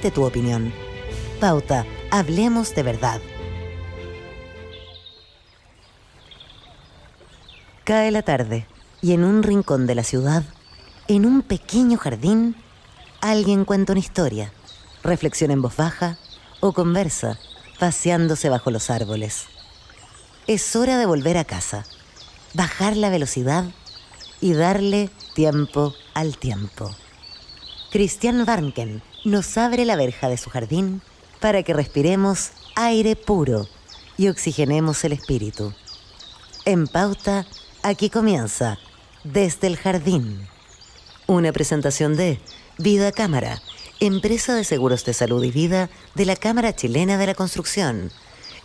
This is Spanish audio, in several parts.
emite tu opinión. Pauta, hablemos de verdad. Cae la tarde y en un rincón de la ciudad, en un pequeño jardín, alguien cuenta una historia, reflexiona en voz baja o conversa, paseándose bajo los árboles. Es hora de volver a casa, bajar la velocidad y darle tiempo al tiempo. Christian Warnken nos abre la verja de su jardín para que respiremos aire puro y oxigenemos el espíritu. En Pauta, aquí comienza Desde el Jardín. Una presentación de Vida Cámara, empresa de seguros de salud y vida de la Cámara Chilena de la Construcción.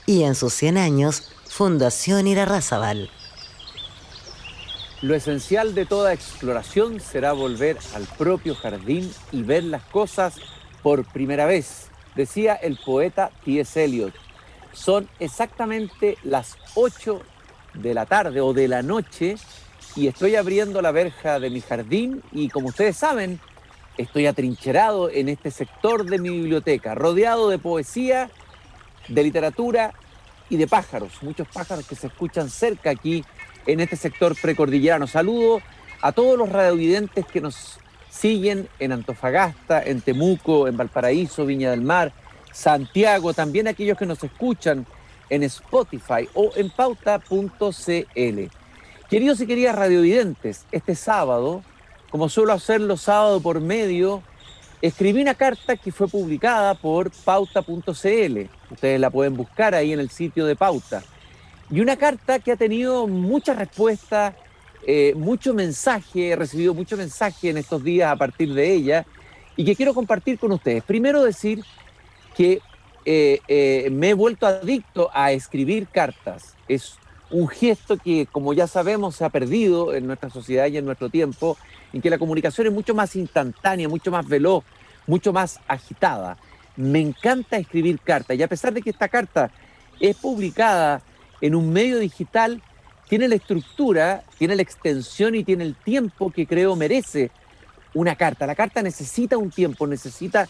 Y en sus 100 años, Fundación Irarrázaval. Lo esencial de toda exploración será volver al propio jardín y ver las cosas por primera vez, decía el poeta T.S. Eliot. Son exactamente las 8 de la tarde o de la noche y estoy abriendo la verja de mi jardín y, como ustedes saben, estoy atrincherado en este sector de mi biblioteca, rodeado de poesía, de literatura y de pájaros, muchos pájaros que se escuchan cerca aquí en este sector precordillerano. Saludo a todos los radiovidentes que nos siguen en Antofagasta, en Temuco, en Valparaíso, Viña del Mar, Santiago, también aquellos que nos escuchan en Spotify o en pauta.cl. Queridos y queridas radiovidentes, este sábado, como suelo hacerlo sábado por medio, escribí una carta que fue publicada por pauta.cl. Ustedes la pueden buscar ahí en el sitio de Pauta. Y una carta que ha tenido mucha respuesta, mucho mensaje, he recibido mucho mensaje en estos días a partir de ella y que quiero compartir con ustedes. Primero decir que me he vuelto adicto a escribir cartas. Es un gesto que, como ya sabemos, se ha perdido en nuestra sociedad y en nuestro tiempo, en que la comunicación es mucho más instantánea, mucho más veloz, mucho más agitada. Me encanta escribir cartas y a pesar de que esta carta es publicada en un medio digital, tiene la estructura, tiene la extensión y tiene el tiempo que creo merece una carta. La carta necesita un tiempo, necesita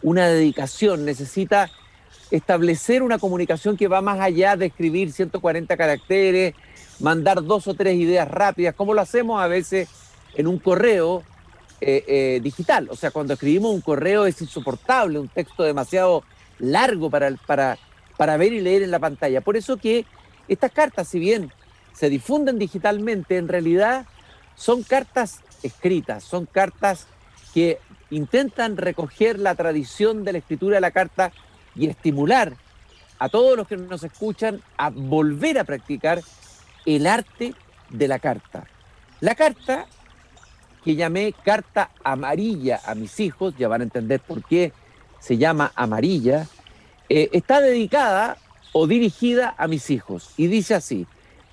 una dedicación, necesita establecer una comunicación que va más allá de escribir 140 caracteres, mandar 2 o 3 ideas rápidas, como lo hacemos a veces en un correo digital. O sea, cuando escribimos un correo es insoportable, un texto demasiado largo para ver y leer en la pantalla. Por eso que estas cartas, si bien se difunden digitalmente, en realidad son cartas escritas, son cartas que intentan recoger la tradición de la escritura de la carta y estimular a todos los que nos escuchan a volver a practicar el arte de la carta. La carta, que llamé carta amarilla a mis hijos, ya van a entender por qué se llama amarilla, está dedicada o dirigida a mis hijos. Y dice así,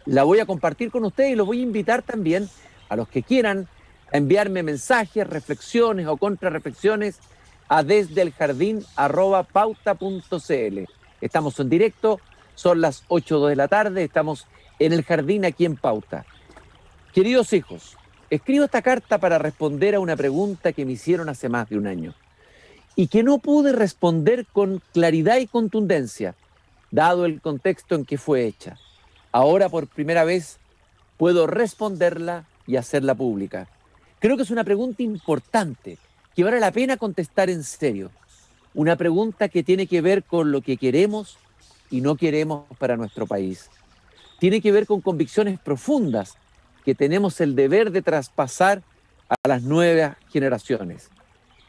la voy a compartir con ustedes y los voy a invitar también a los que quieran a enviarme mensajes, reflexiones o contrarreflexiones a desdeeljardín@pauta.cl. Estamos en directo, son las 8 de la tarde, estamos en el jardín aquí en Pauta. Queridos hijos, escribo esta carta para responder a una pregunta que me hicieron hace más de un año y que no pude responder con claridad y contundencia, dado el contexto en que fue hecha. Ahora, por primera vez, puedo responderla y hacerla pública. Creo que es una pregunta importante, que vale la pena contestar en serio. Una pregunta que tiene que ver con lo que queremos y no queremos para nuestro país. Tiene que ver con convicciones profundas que tenemos el deber de traspasar a las nuevas generaciones.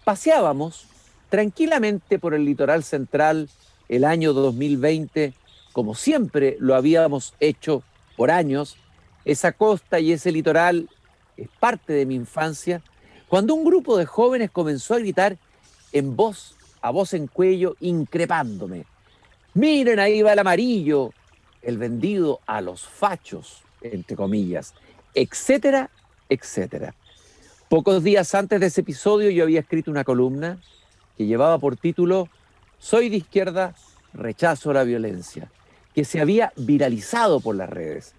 Paseábamos tranquilamente por el litoral central el año 2020, como siempre lo habíamos hecho por años. Esa costa y ese litoral es parte de mi infancia, cuando un grupo de jóvenes comenzó a gritar a voz en cuello, increpándome. Miren, ahí va el amarillo, el vendido a los fachos, entre comillas, etcétera, etcétera. Pocos días antes de ese episodio yo había escrito una columna que llevaba por título Soy de izquierda, rechazo la violencia, que se había viralizado por las redes.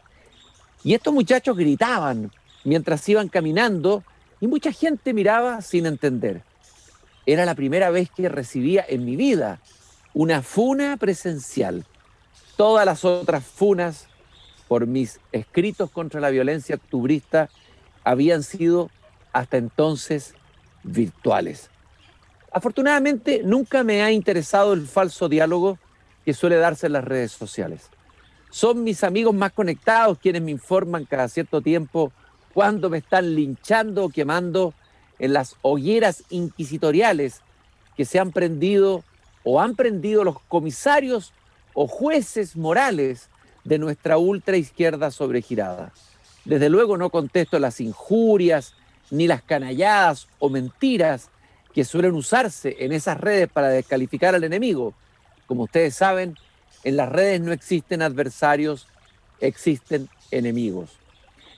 Y estos muchachos gritaban mientras iban caminando y mucha gente miraba sin entender. Era la primera vez que recibía en mi vida una funa presencial. Todas las otras funas por mis escritos contra la violencia octubrista habían sido hasta entonces virtuales. Afortunadamente, nunca me ha interesado el falso diálogo que suele darse en las redes sociales. Son mis amigos más conectados quienes me informan cada cierto tiempo cuando me están linchando o quemando en las hogueras inquisitoriales que se han prendido o han prendido los comisarios o jueces morales de nuestra ultraizquierda sobregirada. Desde luego no contesto las injurias, ni las canalladas o mentiras que suelen usarse en esas redes para descalificar al enemigo. Como ustedes saben, en las redes no existen adversarios, existen enemigos.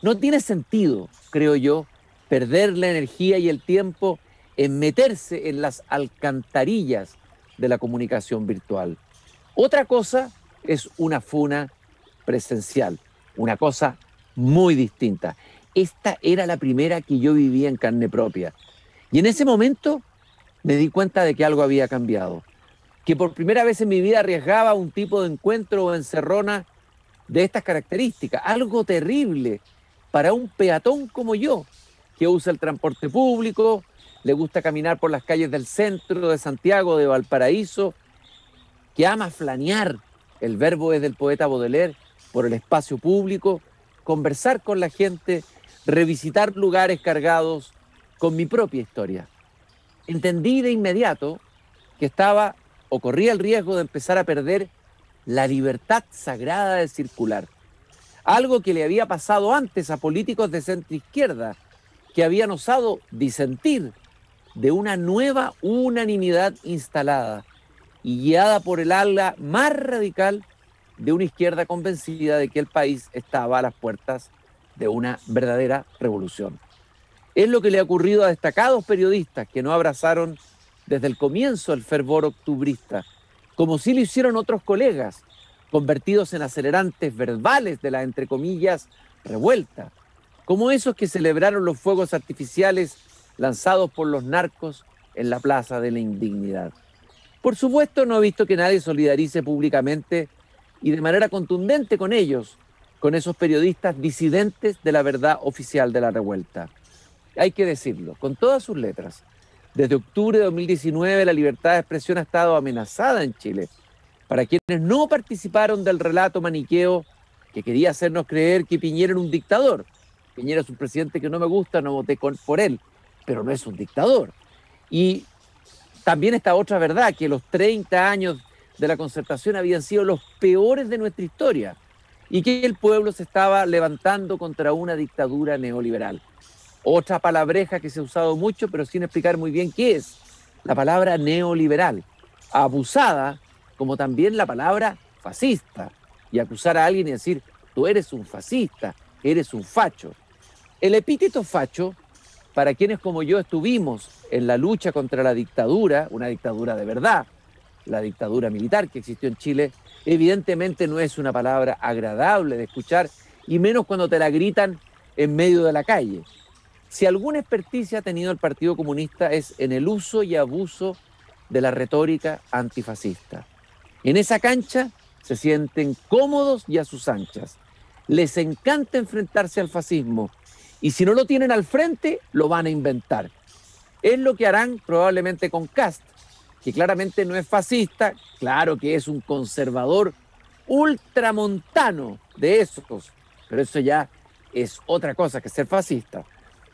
No tiene sentido, creo yo, perder la energía y el tiempo en meterse en las alcantarillas de la comunicación virtual. Otra cosa es una funa presencial, una cosa muy distinta. Esta era la primera que yo vivía en carne propia. Y en ese momento me di cuenta de que algo había cambiado, que por primera vez en mi vida arriesgaba un tipo de encuentro o encerrona de estas características, algo terrible para un peatón como yo, que usa el transporte público, le gusta caminar por las calles del centro de Santiago, de Valparaíso, que ama flanear, el verbo es del poeta Baudelaire, por el espacio público, conversar con la gente, revisitar lugares cargados con mi propia historia. Entendí de inmediato que estaba o corría el riesgo de empezar a perder la libertad sagrada de circular. Algo que le había pasado antes a políticos de centro-izquierda que habían osado disentir de una nueva unanimidad instalada y guiada por el ala más radical de una izquierda convencida de que el país estaba a las puertas de una verdadera revolución. Es lo que le ha ocurrido a destacados periodistas que no abrazaron desde el comienzo el fervor octubrista, como sí lo hicieron otros colegas, convertidos en acelerantes verbales de la, entre comillas, revuelta, como esos que celebraron los fuegos artificiales lanzados por los narcos en la Plaza de la Indignidad. Por supuesto, no he visto que nadie solidarice públicamente y de manera contundente con ellos, con esos periodistas disidentes de la verdad oficial de la revuelta. Hay que decirlo, con todas sus letras. Desde octubre de 2019 la libertad de expresión ha estado amenazada en Chile. Para quienes no participaron del relato maniqueo que quería hacernos creer que Piñera era un dictador. Piñera es un presidente que no me gusta, no voté por él, pero no es un dictador. Y también está otra verdad, que los 30 años de la Concertación habían sido los peores de nuestra historia y que el pueblo se estaba levantando contra una dictadura neoliberal. Otra palabreja que se ha usado mucho, pero sin explicar muy bien qué es, la palabra neoliberal, abusada como también la palabra fascista, y acusar a alguien y decir, tú eres un fascista, eres un facho. El epíteto facho, para quienes como yo estuvimos en la lucha contra la dictadura, una dictadura de verdad, la dictadura militar que existió en Chile, evidentemente no es una palabra agradable de escuchar, y menos cuando te la gritan en medio de la calle. Si alguna experticia ha tenido el Partido Comunista es en el uso y abuso de la retórica antifascista. En esa cancha se sienten cómodos y a sus anchas. Les encanta enfrentarse al fascismo y si no lo tienen al frente, lo van a inventar. Es lo que harán probablemente con Kast, que claramente no es fascista, claro que es un conservador ultramontano de esos, pero eso ya es otra cosa que ser fascista.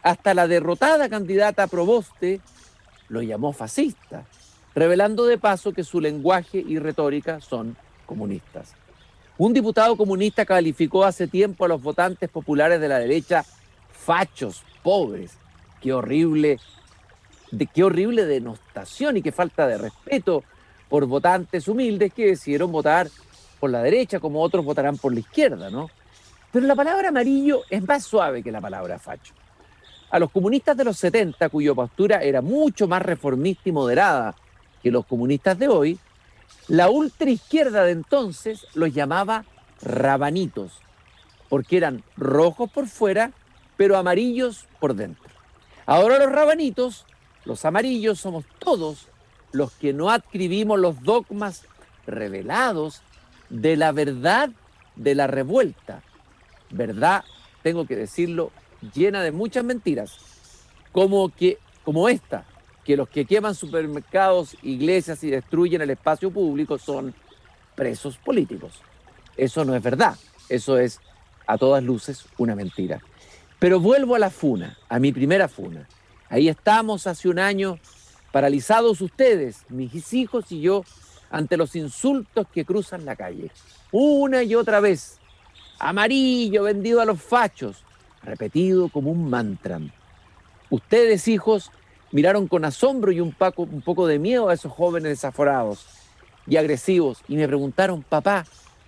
Hasta la derrotada candidata a Proboste lo llamó fascista, revelando de paso que su lenguaje y retórica son comunistas. Un diputado comunista calificó hace tiempo a los votantes populares de la derecha fachos, pobres. Qué horrible denostación y qué falta de respeto por votantes humildes que decidieron votar por la derecha como otros votarán por la izquierda, ¿no? Pero la palabra amarillo es más suave que la palabra facho. A los comunistas de los 70, cuya postura era mucho más reformista y moderada que los comunistas de hoy, la ultraizquierda de entonces los llamaba rabanitos, porque eran rojos por fuera, pero amarillos por dentro. Ahora los rabanitos Los amarillos somos todos los que no adscribimos los dogmas revelados de la verdad de la revuelta. Verdad, tengo que decirlo, llena de muchas mentiras, como esta, que los que queman supermercados, iglesias y destruyen el espacio público son presos políticos. Eso no es verdad, eso es a todas luces una mentira. Pero vuelvo a la funa, a mi primera funa. Ahí estamos hace un año, paralizados ustedes, mis hijos y yo, ante los insultos que cruzan la calle. Una y otra vez. Amarillo vendido a los fachos, repetido como un mantra. Ustedes, hijos, miraron con asombro y un poco de miedo a esos jóvenes desaforados y agresivos y me preguntaron, papá,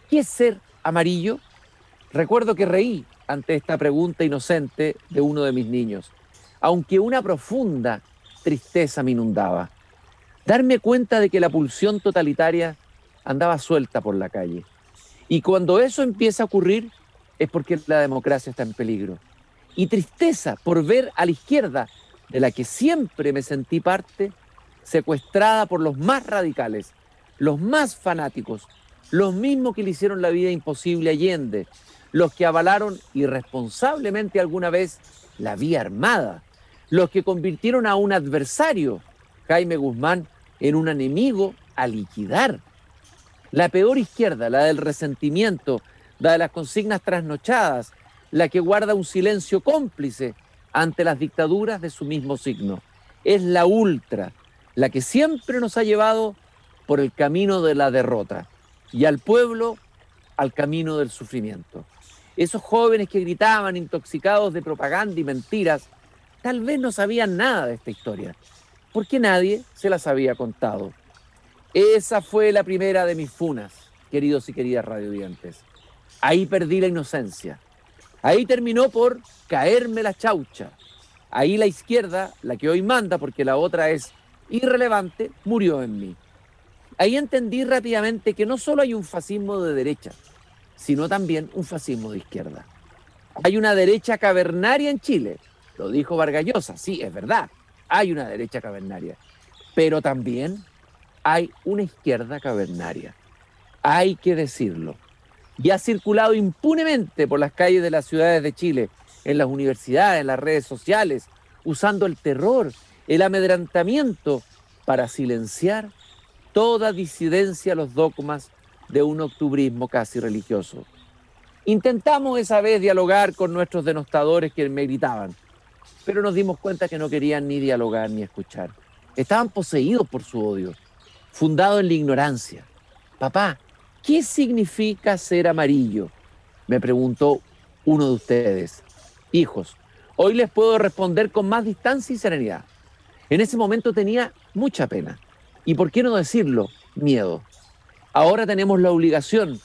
¿qué es ser amarillo? Recuerdo que reí ante esta pregunta inocente de uno de mis niños, aunque una profunda tristeza me inundaba. Darme cuenta de que la pulsión totalitaria andaba suelta por la calle. Y cuando eso empieza a ocurrir es porque la democracia está en peligro. Y tristeza por ver a la izquierda, de la que siempre me sentí parte, secuestrada por los más radicales, los más fanáticos, los mismos que le hicieron la vida imposible a Allende, los que avalaron irresponsablemente alguna vez la vía armada, los que convirtieron a un adversario, Jaime Guzmán, en un enemigo a liquidar. La peor izquierda, la del resentimiento, la de las consignas trasnochadas, la que guarda un silencio cómplice ante las dictaduras de su mismo signo. Es la ultra, la que siempre nos ha llevado por el camino de la derrota y al pueblo al camino del sufrimiento. Esos jóvenes que gritaban intoxicados de propaganda y mentiras, tal vez no sabían nada de esta historia, porque nadie se las había contado. Esa fue la primera de mis funas, queridos y queridas radiovidentes. Ahí perdí la inocencia. Ahí terminó por caerme la chaucha. Ahí la izquierda, la que hoy manda porque la otra es irrelevante, murió en mí. Ahí entendí rápidamente que no solo hay un fascismo de derecha, sino también un fascismo de izquierda. Hay una derecha cavernaria en Chile, lo dijo Vargas Llosa, sí, es verdad, hay una derecha cavernaria, pero también hay una izquierda cavernaria, hay que decirlo. Y ha circulado impunemente por las calles de las ciudades de Chile, en las universidades, en las redes sociales, usando el terror, el amedrentamiento para silenciar toda disidencia a los dogmas de un octubrismo casi religioso. Intentamos esa vez dialogar con nuestros denostadores que me gritaban, pero nos dimos cuenta que no querían ni dialogar ni escuchar. Estaban poseídos por su odio, fundado en la ignorancia. Papá, ¿qué significa ser amarillo?, me preguntó uno de ustedes. Hijos, hoy les puedo responder con más distancia y serenidad. En ese momento tenía mucha pena. Y por qué no decirlo, miedo. Ahora tenemos la obligación,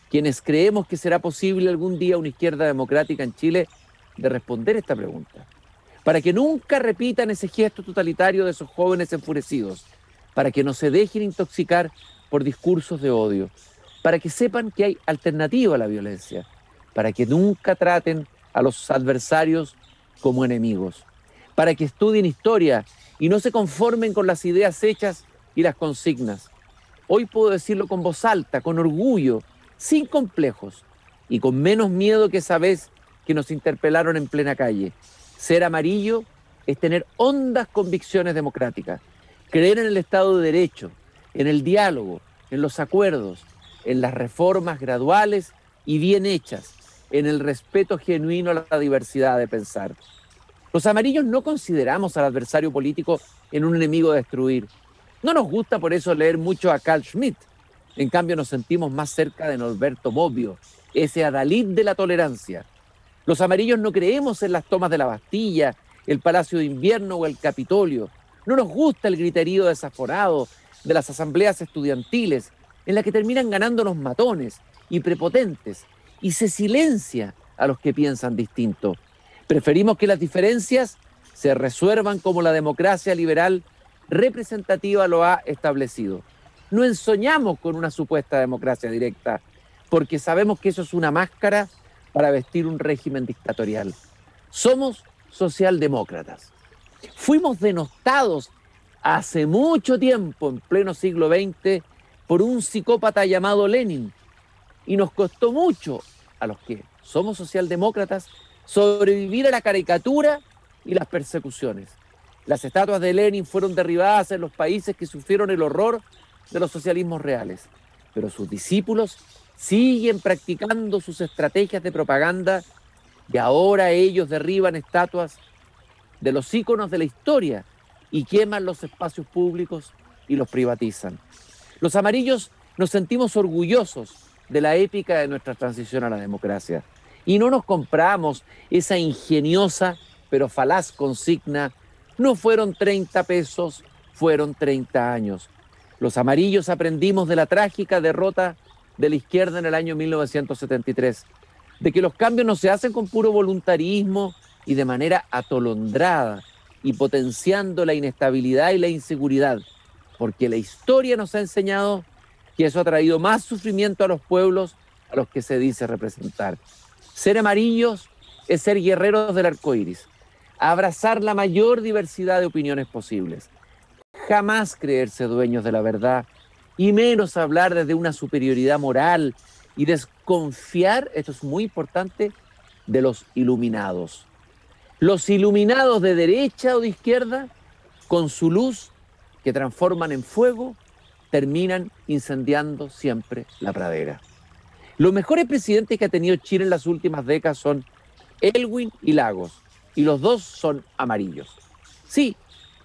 quienes creemos que será posible algún día una izquierda democrática en Chile, de responder esta pregunta. Para que nunca repitan ese gesto totalitario de esos jóvenes enfurecidos, para que no se dejen intoxicar por discursos de odio, para que sepan que hay alternativa a la violencia, para que nunca traten a los adversarios como enemigos, para que estudien historia y no se conformen con las ideas hechas y las consignas. Hoy puedo decirlo con voz alta, con orgullo, sin complejos y con menos miedo que esa vez que nos interpelaron en plena calle. Ser amarillo es tener hondas convicciones democráticas, creer en el Estado de Derecho, en el diálogo, en los acuerdos, en las reformas graduales y bien hechas, en el respeto genuino a la diversidad de pensar. Los amarillos no consideramos al adversario político en un enemigo a destruir. No nos gusta por eso leer mucho a Carl Schmitt. En cambio nos sentimos más cerca de Norberto Bobbio, ese adalid de la tolerancia. Los amarillos no creemos en las tomas de la Bastilla, el Palacio de Invierno o el Capitolio. No nos gusta el griterío desaforado de las asambleas estudiantiles, en la que terminan ganando los matones y prepotentes, y se silencia a los que piensan distinto. Preferimos que las diferencias se resuelvan como la democracia liberal representativa lo ha establecido. No ensoñamos con una supuesta democracia directa, porque sabemos que eso es una máscara para vestir un régimen dictatorial. Somos socialdemócratas. Fuimos denostados hace mucho tiempo, en pleno siglo XX, por un psicópata llamado Lenin. Y nos costó mucho, a los que somos socialdemócratas, sobrevivir a la caricatura y las persecuciones. Las estatuas de Lenin fueron derribadas en los países que sufrieron el horror de los socialismos reales. Pero sus discípulos siguen practicando sus estrategias de propaganda y ahora ellos derriban estatuas de los íconos de la historia y queman los espacios públicos y los privatizan. Los amarillos nos sentimos orgullosos de la épica de nuestra transición a la democracia y no nos compramos esa ingeniosa pero falaz consigna: no fueron 30 pesos, fueron 30 años. Los amarillos aprendimos de la trágica derrota de la izquierda en el año 1973, de que los cambios no se hacen con puro voluntarismo y de manera atolondrada y potenciando la inestabilidad y la inseguridad, porque la historia nos ha enseñado que eso ha traído más sufrimiento a los pueblos a los que se dice representar. Ser amarillos es ser guerreros del arco iris, abrazar la mayor diversidad de opiniones posibles, jamás creerse dueños de la verdad y menos hablar desde una superioridad moral y desconfiar, esto es muy importante, de los iluminados. Los iluminados de derecha o de izquierda, con su luz que transforman en fuego, terminan incendiando siempre la pradera. Los mejores presidentes que ha tenido Chile en las últimas décadas son Elwin y Lagos, y los dos son amarillos. Sí,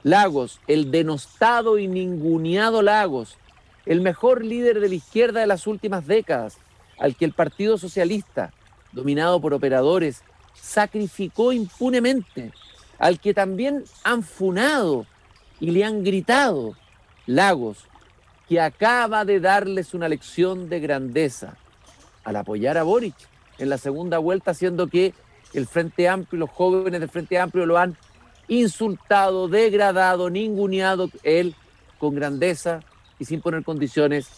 Lagos, el denostado y ninguneado Lagos, el mejor líder de la izquierda de las últimas décadas, al que el Partido Socialista, dominado por operadores, sacrificó impunemente, al que también han funado y le han gritado. Lagos, que acaba de darles una lección de grandeza al apoyar a Boric en la segunda vuelta, haciendo que el Frente Amplio, los jóvenes del Frente Amplio lo han insultado, degradado, ninguneado. Él, con grandeza y sin poner condiciones,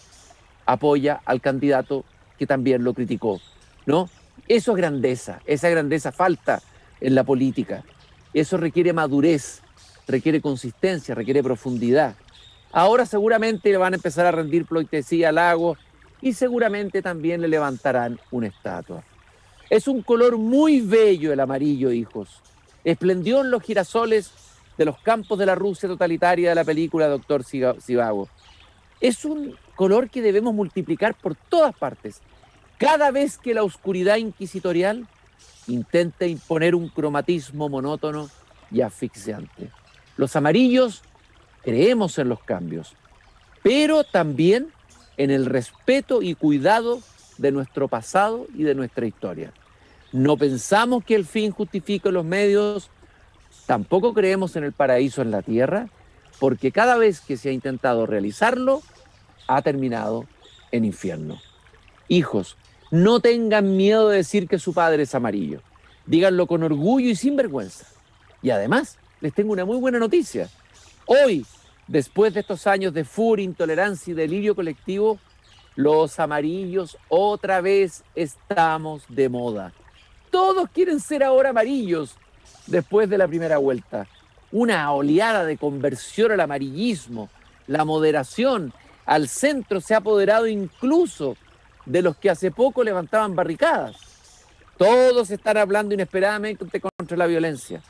apoya al candidato que también lo criticó, ¿no? Eso es grandeza, esa grandeza falta en la política. Eso requiere madurez, requiere consistencia, requiere profundidad. Ahora seguramente le van a empezar a rendir pleitesía a Lagos y seguramente también le levantarán una estatua. Es un color muy bello el amarillo, hijos. Esplendió en los girasoles de los campos de la Rusia totalitaria de la película Doctor Zhivago. Es un color que debemos multiplicar por todas partes, cada vez que la oscuridad inquisitorial intenta imponer un cromatismo monótono y asfixiante. Los amarillos creemos en los cambios, pero también en el respeto y cuidado de nuestro pasado y de nuestra historia. No pensamos que el fin justifique los medios, tampoco creemos en el paraíso en la tierra, porque cada vez que se ha intentado realizarlo, ha terminado en infierno. Hijos, no tengan miedo de decir que su padre es amarillo. Díganlo con orgullo y sin vergüenza. Y además, les tengo una muy buena noticia. Hoy, después de estos años de furia, intolerancia y delirio colectivo, los amarillos otra vez estamos de moda. Todos quieren ser ahora amarillos después de la primera vuelta. Una oleada de conversión al amarillismo, la moderación al centro se ha apoderado incluso de los que hace poco levantaban barricadas. Todos están hablando inesperadamente contra la violencia.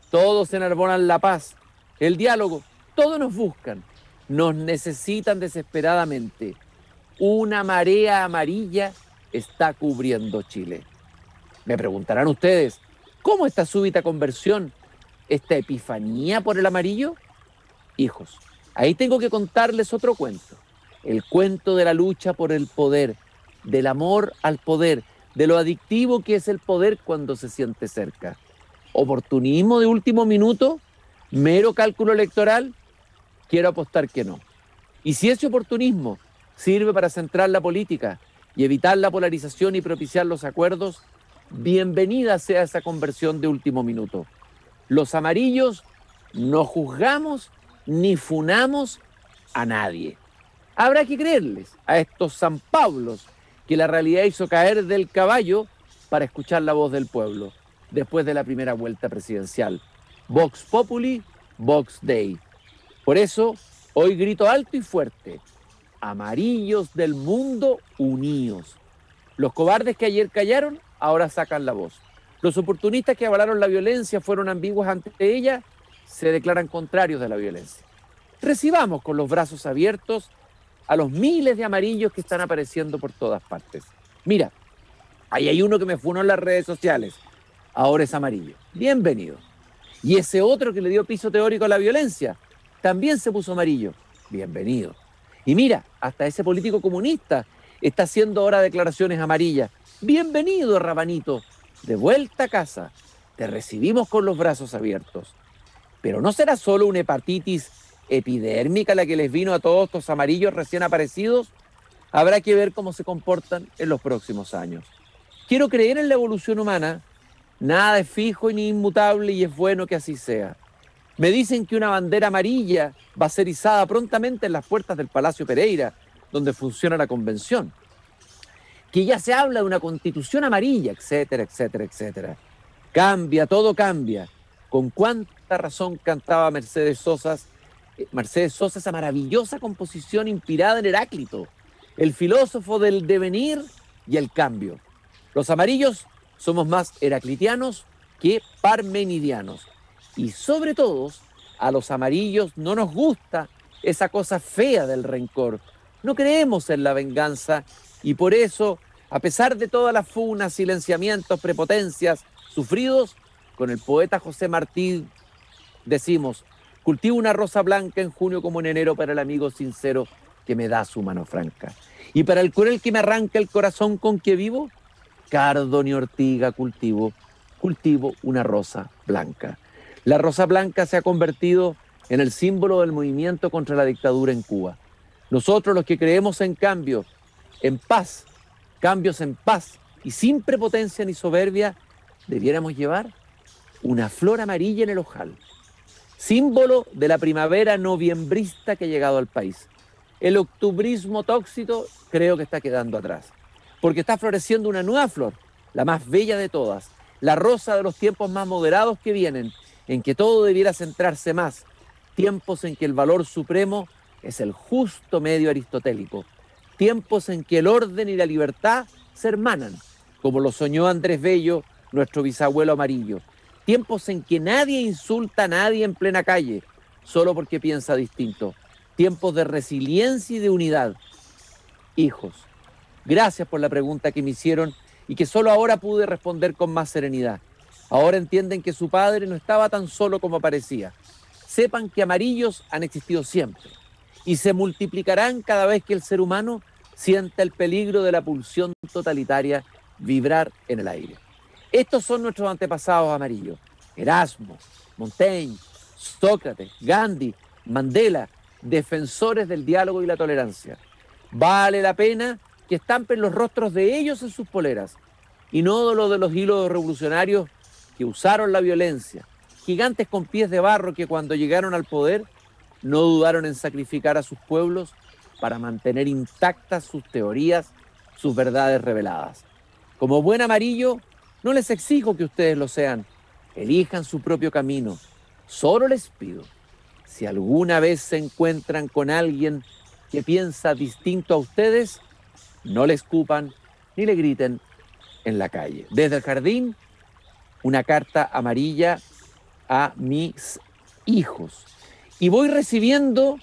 Todos enarbolan la paz, el diálogo. Todos nos buscan. Nos necesitan desesperadamente. Una marea amarilla está cubriendo Chile. Me preguntarán ustedes, ¿cómo esta súbita conversión, esta epifanía por el amarillo? Hijos, ahí tengo que contarles otro cuento. El cuento de la lucha por el poder, del amor al poder, de lo adictivo que es el poder cuando se siente cerca. ¿Oportunismo de último minuto? ¿Mero cálculo electoral? Quiero apostar que no. Y si ese oportunismo sirve para centrar la política y evitar la polarización y propiciar los acuerdos, bienvenida sea esa conversión de último minuto. Los amarillos no juzgamos ni funamos a nadie. Habrá que creerles a estos San Pablos que la realidad hizo caer del caballo para escuchar la voz del pueblo después de la primera vuelta presidencial. Vox Populi Box Day. Por eso, hoy grito alto y fuerte: amarillos del mundo, unidos. Los cobardes que ayer callaron, ahora sacan la voz. Los oportunistas que avalaron la violencia, fueron ambiguos ante ella, se declaran contrarios de la violencia. Recibamos con los brazos abiertos a los miles de amarillos que están apareciendo por todas partes. Mira, ahí hay uno que me funó en las redes sociales. Ahora es amarillo. Bienvenido. Y ese otro que le dio piso teórico a la violencia, también se puso amarillo. Bienvenido. Y mira, hasta ese político comunista está haciendo ahora declaraciones amarillas. Bienvenido, Rabanito. De vuelta a casa. Te recibimos con los brazos abiertos. Pero no será solo una hepatitis epidérmica la que les vino a todos estos amarillos recién aparecidos. Habrá que ver cómo se comportan en los próximos años. Quiero creer en la evolución humana. Nada es fijo ni inmutable y es bueno que así sea. Me dicen que una bandera amarilla va a ser izada prontamente en las puertas del Palacio Pereira, donde funciona la convención. Que ya se habla de una constitución amarilla, etcétera, etcétera, etcétera. Cambia, todo cambia. Con cuánta razón cantaba Mercedes Sosa esa maravillosa composición inspirada en Heráclito, el filósofo del devenir y el cambio. Los amarillos somos más heraclitianos que parmenidianos. Y sobre todo, a los amarillos no nos gusta esa cosa fea del rencor. No creemos en la venganza y por eso, a pesar de todas las funas, silenciamientos, prepotencias sufridos, con el poeta José Martí decimos: cultivo una rosa blanca en junio como en enero para el amigo sincero que me da su mano franca. Y para el cruel que me arranca el corazón con que vivo, cardo ni ortiga cultivo una rosa blanca. La rosa blanca se ha convertido en el símbolo del movimiento contra la dictadura en Cuba. Nosotros, los que creemos en cambio, en paz, cambios en paz y sin prepotencia ni soberbia, debiéramos llevar una flor amarilla en el ojal, símbolo de la primavera noviembrista que ha llegado al país. El octubrismo tóxico creo que está quedando atrás, porque está floreciendo una nueva flor, la más bella de todas, la rosa de los tiempos más moderados que vienen, en que todo debiera centrarse más, tiempos en que el valor supremo es el justo medio aristotélico, tiempos en que el orden y la libertad se hermanan, como lo soñó Andrés Bello, nuestro bisabuelo amarillo, tiempos en que nadie insulta a nadie en plena calle, solo porque piensa distinto, tiempos de resiliencia y de unidad. Hijos, gracias por la pregunta que me hicieron y que solo ahora pude responder con más serenidad. Ahora entienden que su padre no estaba tan solo como parecía. Sepan que amarillos han existido siempre y se multiplicarán cada vez que el ser humano sienta el peligro de la pulsión totalitaria vibrar en el aire. Estos son nuestros antepasados amarillos: Erasmo, Montaigne, Sócrates, Gandhi, Mandela, defensores del diálogo y la tolerancia. Vale la pena que estampen los rostros de ellos en sus poleras y no lo de los hilos revolucionarios que usaron la violencia, gigantes con pies de barro que cuando llegaron al poder no dudaron en sacrificar a sus pueblos para mantener intactas sus teorías, sus verdades reveladas. Como buen amarillo, no les exijo que ustedes lo sean, elijan su propio camino. Solo les pido, si alguna vez se encuentran con alguien que piensa distinto a ustedes, no le escupan ni le griten en la calle. Desde el jardín, una carta amarilla a mis hijos. Y voy recibiendo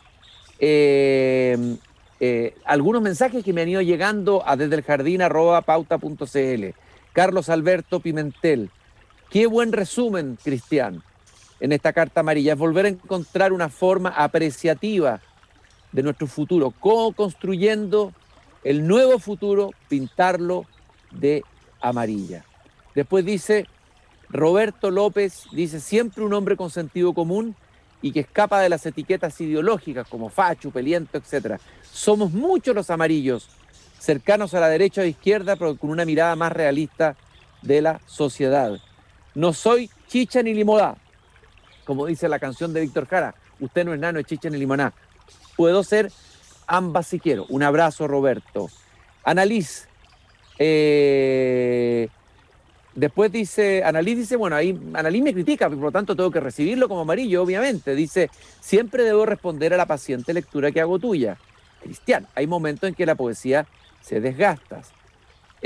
algunos mensajes que me han ido llegando a desdeeljardín@pauta.cl. Carlos Alberto Pimentel: qué buen resumen, Cristian, en esta carta amarilla. Es volver a encontrar una forma apreciativa de nuestro futuro, cómo construyendo el nuevo futuro, pintarlo de amarilla. Después dice Roberto López, dice: siempre un hombre con sentido común y que escapa de las etiquetas ideológicas como facho, peliento, etc. Somos muchos los amarillos, cercanos a la derecha o izquierda, pero con una mirada más realista de la sociedad. No soy chicha ni limonada, como dice la canción de Víctor Jara. Usted no es nano, es chicha ni limonada. Puedo ser ambas si quiero. Un abrazo, Roberto. Annalise, Después dice, Annalise dice, bueno, ahí Annalise me critica, por lo tanto tengo que recibirlo como amarillo, obviamente. Dice, siempre debo responder a la paciente lectura que hago tuya. Cristian, hay momentos en que la poesía se desgasta.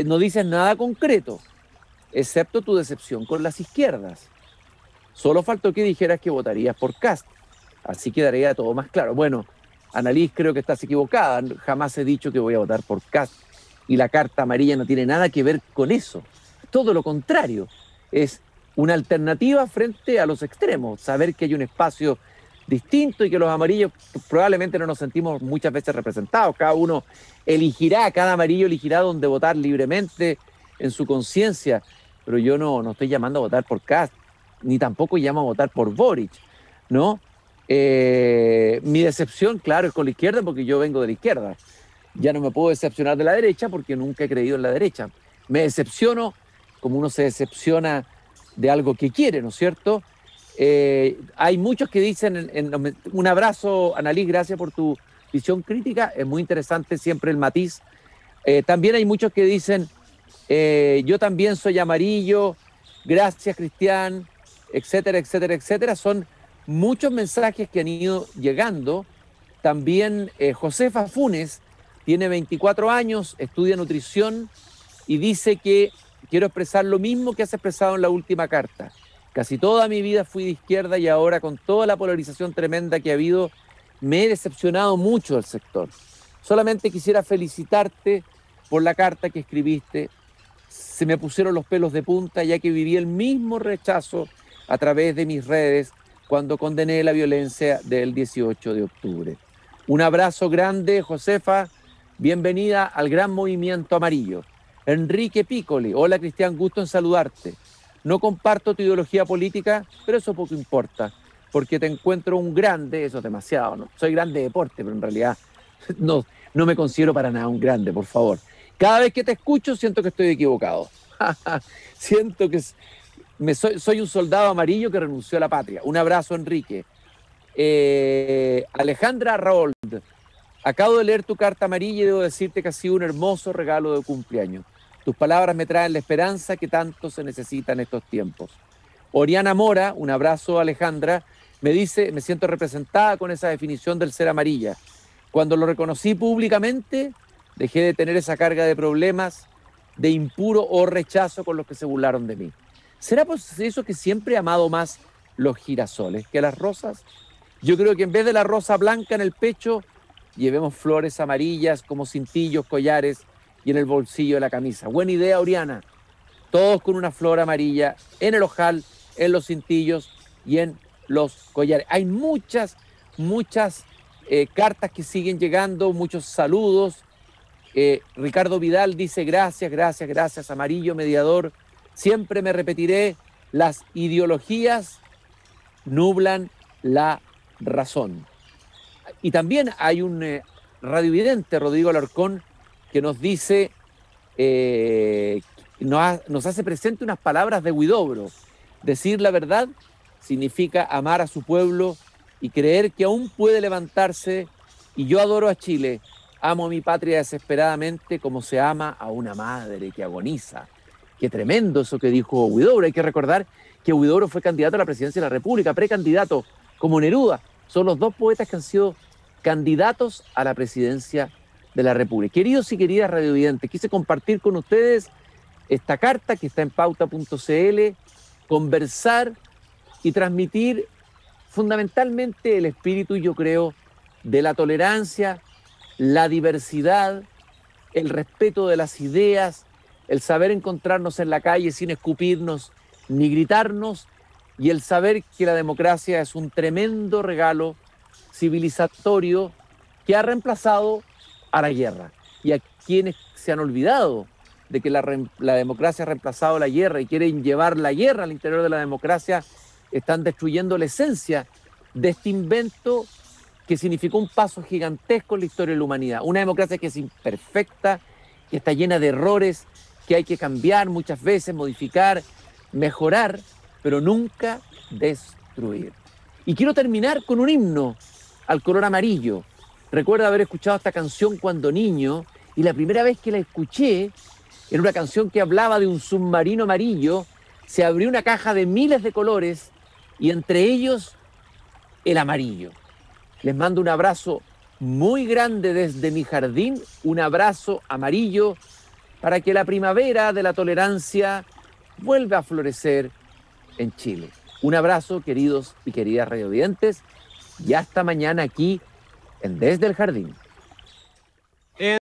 No dices nada concreto, excepto tu decepción con las izquierdas. Solo faltó que dijeras que votarías por Kast. Así quedaría todo más claro. Bueno, Annalise, creo que estás equivocada. Jamás he dicho que voy a votar por Kast. Y la carta amarilla no tiene nada que ver con eso. Todo lo contrario. Es una alternativa frente a los extremos. Saber que hay un espacio distinto y que los amarillos probablemente no nos sentimos muchas veces representados. Cada uno cada amarillo elegirá dónde votar libremente en su conciencia. Pero yo no estoy llamando a votar por Kast, ni tampoco llamo a votar por Boric, ¿no? Mi decepción, claro, es con la izquierda porque yo vengo de la izquierda. Ya no me puedo decepcionar de la derecha porque nunca he creído en la derecha. Me decepciono como uno se decepciona de algo que quiere, ¿no es cierto? Hay muchos que dicen, un abrazo, Annalise, gracias por tu visión crítica, es muy interesante siempre el matiz. También hay muchos que dicen, yo también soy amarillo, gracias Cristian, etcétera, etcétera, etcétera. Son muchos mensajes que han ido llegando. También Josefa Funes tiene 24 años, estudia nutrición y dice que quiero expresar lo mismo que has expresado en la última carta. Casi toda mi vida fui de izquierda y ahora con toda la polarización tremenda que ha habido, me he decepcionado mucho del sector. Solamente quisiera felicitarte por la carta que escribiste. Se me pusieron los pelos de punta ya que viví el mismo rechazo a través de mis redes cuando condené la violencia del 18 de octubre. Un abrazo grande, Josefa. Bienvenida al gran movimiento amarillo. Enrique Piccoli, hola Cristian, gusto en saludarte. No comparto tu ideología política, pero eso poco importa, porque te encuentro un grande, eso es demasiado, ¿no? Soy grande de deporte, pero en realidad no me considero para nada un grande, por favor. Cada vez que te escucho siento que estoy equivocado. Siento que soy un soldado amarillo que renunció a la patria. Un abrazo, Enrique. Alejandra Raold, acabo de leer tu carta amarilla y debo decirte que ha sido un hermoso regalo de cumpleaños. Tus palabras me traen la esperanza que tanto se necesita en estos tiempos. Oriana Mora, un abrazo, Alejandra, me dice, me siento representada con esa definición del ser amarilla. Cuando lo reconocí públicamente, dejé de tener esa carga de problemas, de impuro o rechazo con los que se burlaron de mí. ¿Será por eso que siempre he amado más los girasoles que las rosas? Yo creo que en vez de la rosa blanca en el pecho, llevemos flores amarillas como cintillos, collares y en el bolsillo de la camisa. Buena idea, Oriana. Todos con una flor amarilla en el ojal, en los cintillos y en los collares. Hay muchas cartas que siguen llegando, muchos saludos. Ricardo Vidal dice gracias, amarillo mediador. Siempre me repetiré, las ideologías nublan la razón. Y también hay un radiovidente, Rodrigo Alarcón, que nos dice, nos hace presente unas palabras de Huidobro. Decir la verdad significa amar a su pueblo y creer que aún puede levantarse. Y yo adoro a Chile, amo a mi patria desesperadamente como se ama a una madre que agoniza. Qué tremendo eso que dijo Huidobro. Hay que recordar que Huidobro fue candidato a la presidencia de la República, precandidato como Neruda. Son los dos poetas que han sido candidatos a la presidencia de la República. Queridos y queridas radiovidentes, quise compartir con ustedes esta carta que está en pauta.cl, conversar y transmitir fundamentalmente el espíritu, yo creo, de la tolerancia, la diversidad, el respeto de las ideas, el saber encontrarnos en la calle sin escupirnos ni gritarnos, y el saber que la democracia es un tremendo regalo civilizatorio que ha reemplazado a la guerra. Y a quienes se han olvidado de que la democracia ha reemplazado la guerra y quieren llevar la guerra al interior de la democracia, están destruyendo la esencia de este invento que significó un paso gigantesco en la historia de la humanidad. Una democracia que es imperfecta, que está llena de errores, que hay que cambiar muchas veces, modificar, mejorar, pero nunca destruir. Y quiero terminar con un himno al color amarillo. Recuerdo haber escuchado esta canción cuando niño y la primera vez que la escuché en una canción que hablaba de un submarino amarillo, se abrió una caja de miles de colores y entre ellos el amarillo. Les mando un abrazo muy grande desde mi jardín, un abrazo amarillo para que la primavera de la tolerancia vuelva a florecer en Chile. Un abrazo, queridos y queridas radiovidentes, y hasta mañana aquí en Desde el Jardín.